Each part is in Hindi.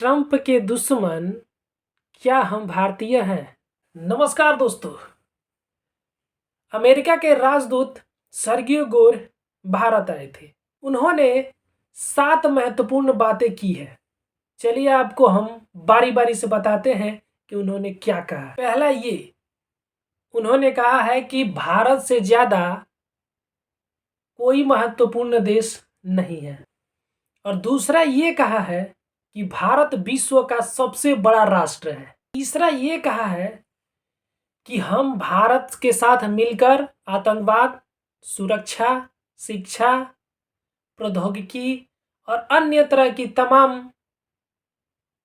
ट्रंप के दुश्मन क्या हम भारतीय हैं? नमस्कार दोस्तों। अमेरिका के राजदूत सर्गियो गोर भारत आए थे। उन्होंने 7 महत्वपूर्ण बातें की है। चलिए आपको हम बारी बारी से बताते हैं कि उन्होंने क्या कहा। पहला ये, उन्होंने कहा है कि भारत से ज्यादा कोई महत्वपूर्ण देश नहीं है। और दूसरा ये कहा है कि भारत विश्व का सबसे बड़ा राष्ट्र है। तीसरा ये कहा है कि हम भारत के साथ मिलकर आतंकवाद, सुरक्षा, शिक्षा, प्रौद्योगिकी और अन्य तरह की तमाम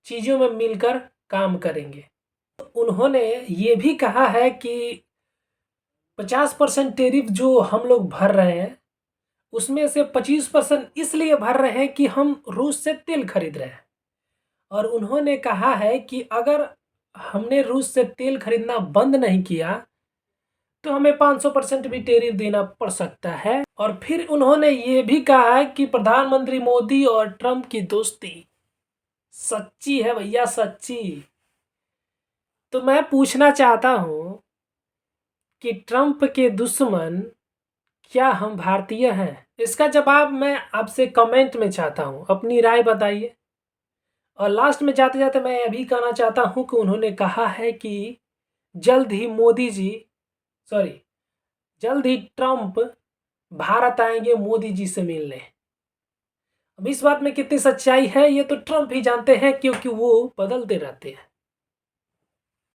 चीजों में मिलकर काम करेंगे। उन्होंने ये भी कहा है कि 50% टैरिफ जो हम लोग भर रहे हैं उसमें से 25% इसलिए भर रहे हैं कि हम रूस से तेल खरीद रहे हैं। और उन्होंने कहा है कि अगर हमने रूस से तेल खरीदना बंद नहीं किया तो हमें 500% भी टैरिफ देना पड़ सकता है। और फिर उन्होंने ये भी कहा है कि प्रधानमंत्री मोदी और ट्रंप की दोस्ती सच्ची है भैया, सच्ची। तो मैं पूछना चाहता हूं कि ट्रंप के दुश्मन क्या हम भारतीय हैं? इसका जवाब मैं आपसे कमेंट में चाहता हूं, अपनी राय बताइए। और लास्ट में जाते जाते मैं यह भी कहना चाहता हूं कि उन्होंने कहा है कि जल्द ही जल्द ही ट्रंप भारत आएंगे मोदी जी से मिलने। अब इस बात में कितनी सच्चाई है ये तो ट्रंप ही जानते हैं, क्योंकि वो बदलते रहते हैं।